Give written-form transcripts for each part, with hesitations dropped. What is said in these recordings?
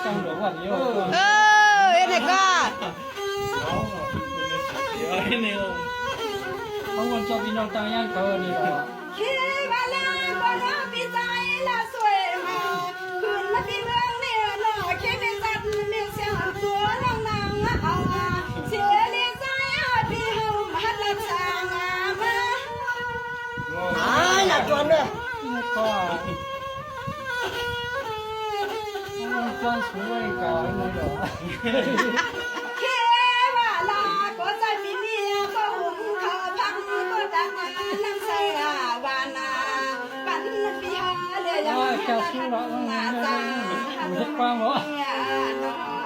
căng đổ vào nhiều em này co không còn cho pin tao nhang cờ đi rồi khi bà la bà nó bị trái là xuôi màคืนมาที่เมืองเนี่ยหน่อแค่ไม่จัดไม่เสียตัวน้องนางเอาเสียเลี้ยงใจพี่เฮาหัดละชางามา là chuẩn rồi có không con suối cờ này rồi แค่ว่าลาก็ใจมีเมียก็หุ่นเขาพักก็ดักน้ำใส่วานาปันพี่ฮาเลยยังมาตาหักมาเนี่ยน้อง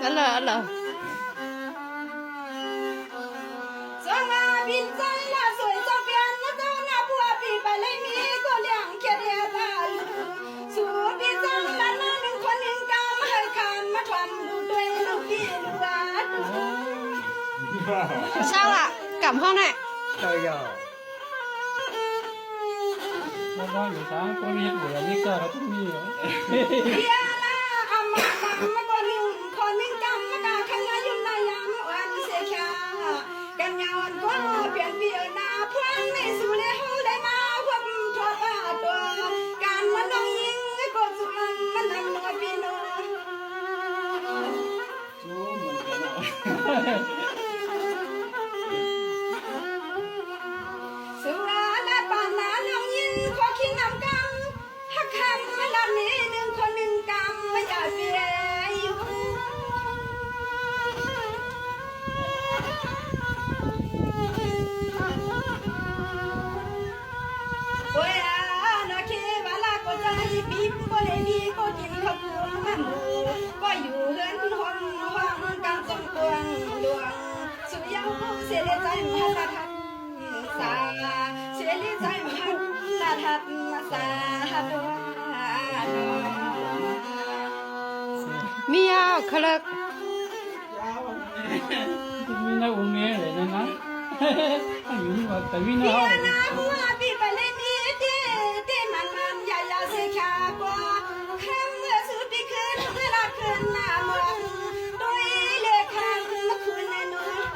anh là Gió ngà binใจละสวยจงเปลี่ยนนะเจ้าหน้าผัวปีไปเลยมีก็เลี้ยงแค่เดียวตาสู่พี่จังละน้องหนึ่งคนหนึ่งกำให้คานมาทำดูด้วยลูกพี่ลูกอาดู sao ạ cảm ơn này trời giờ nó có những sáng có biết buổi biết cờ nó cũng nhiều เฮียละอามามาคนหนึ่งคนหนึ่งกำมากาขันอายุนายามวันเสียขากันยาวก็เปลี่ยนเปลี่ยนหน้าพวงในสู่ในห้องได้มาควบทอดตัวการมันน้องยิงก็สุมันมันนำน้อยพี่น้อง chú mình cái nào สุราและปานนาน้องยินขอคิดนำกำหักคำมาลำนี้หนึ่งคนหนึ่งกำไม่อยากเปลี่ยนอยู่โอ้ยนาเคบาลาก็ใจปีบก็เลยมีก็กินข้าวปุ้งแม่หมูก็อยู่เรือนห้องกลางจงกวงดวงสุยาวเสียใจมหัศทัศน์สาเสียใจมหัศทัศน์สาตัว mia khờ mình nó uống nghe để nên nói nhưng mà tại vì nó พี่ không นาหัวพี่ไปเลยมีเต้เต้มันยายาเสียขากว่าคำเมื่อสุดพี่คืนเมื่อรักคืนหน้าเมืองด้วยเลขคันเมื่อคืนในนู้น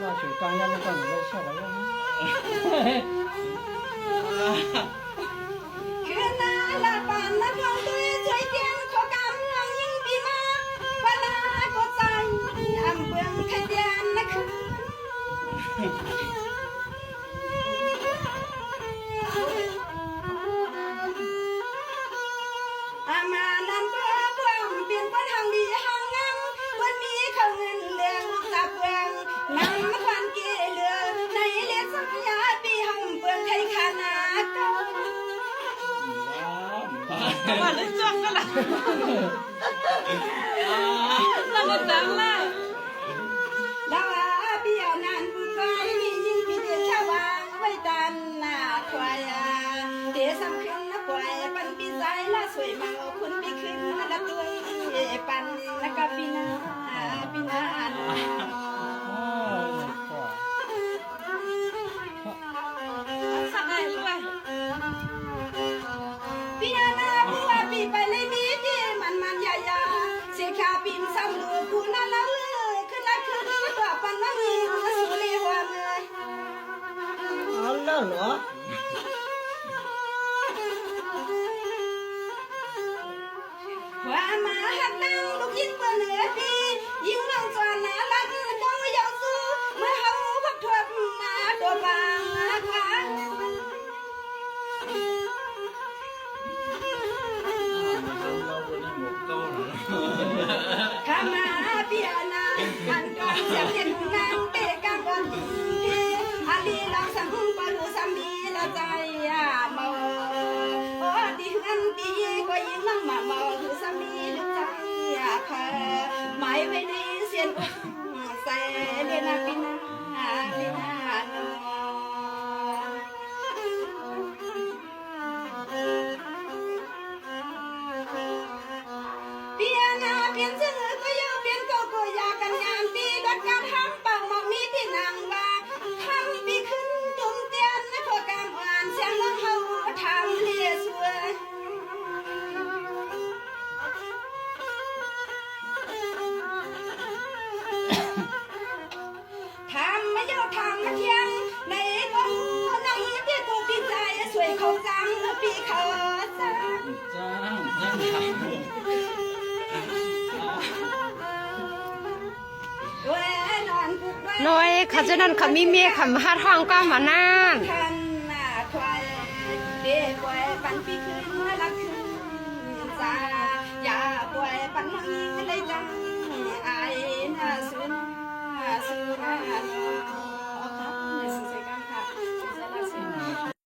là chỉ tăng ra nó còn phải sợ đấy คืนนาลาปานนักลองด้วยช่วยเตียนขอกำลังยิ่งปีมาเวลาก็ใจอำเบืองไทยเตียนนะคืออามานันเบื่อเบื่อเปลี่ยนปัญหาดีหางงามวันมีเขาเงินเลี้ยงตาเบืองนำมาควันเกลือในเลี้ยงสัญญาปีหำเบืองไทยขานาเก่า mà lấy chuông đó là một tấm là ลาวาเบียนานบุกายมียิ่งพิเดชาวางไว้ตันหน้าควายเดสำคัญนะปล่อยปันปีใจละสวยมังคุณปีขึ้นละตัวปันละกะปีนาปีนา sẵn này luôn ปีนาบัวปีไปเลยมีที่มันยายาเสียขาปีมซ้ำลูกกูนั่นละขึ้นละขึ้นตัวปันมามีสุริหัวเงย anh đó nữa ว่ามาหักนั่งลูกยิงเปิดเหนือพี่ยิงลงจวนหนาลักจ้องยาวสู้เมื่อเขาพักทวดมาตัวบางกว่าข้ามาเปียนาอันก่อนเสียงเห็นนางเตะกันก่อนพี่อาลีลองสังปะลูสามี ำมาเยอะทำมาเที่ยงในคนนั่งที่กูปีใจสวยเขาจังปีเขาจัง จ้างจ้างครับ เว้ยนอนปุกไว้ น้อยเขาจะนั่นเขามีเมียขำฮัดห้องก็มานั่น คันหน้าควายเด็กป่วยปันปีขึ้นละขึ้นจ้าอย่าป่วยปันน้องเลยจังไอ้น่าสุนน่าสุน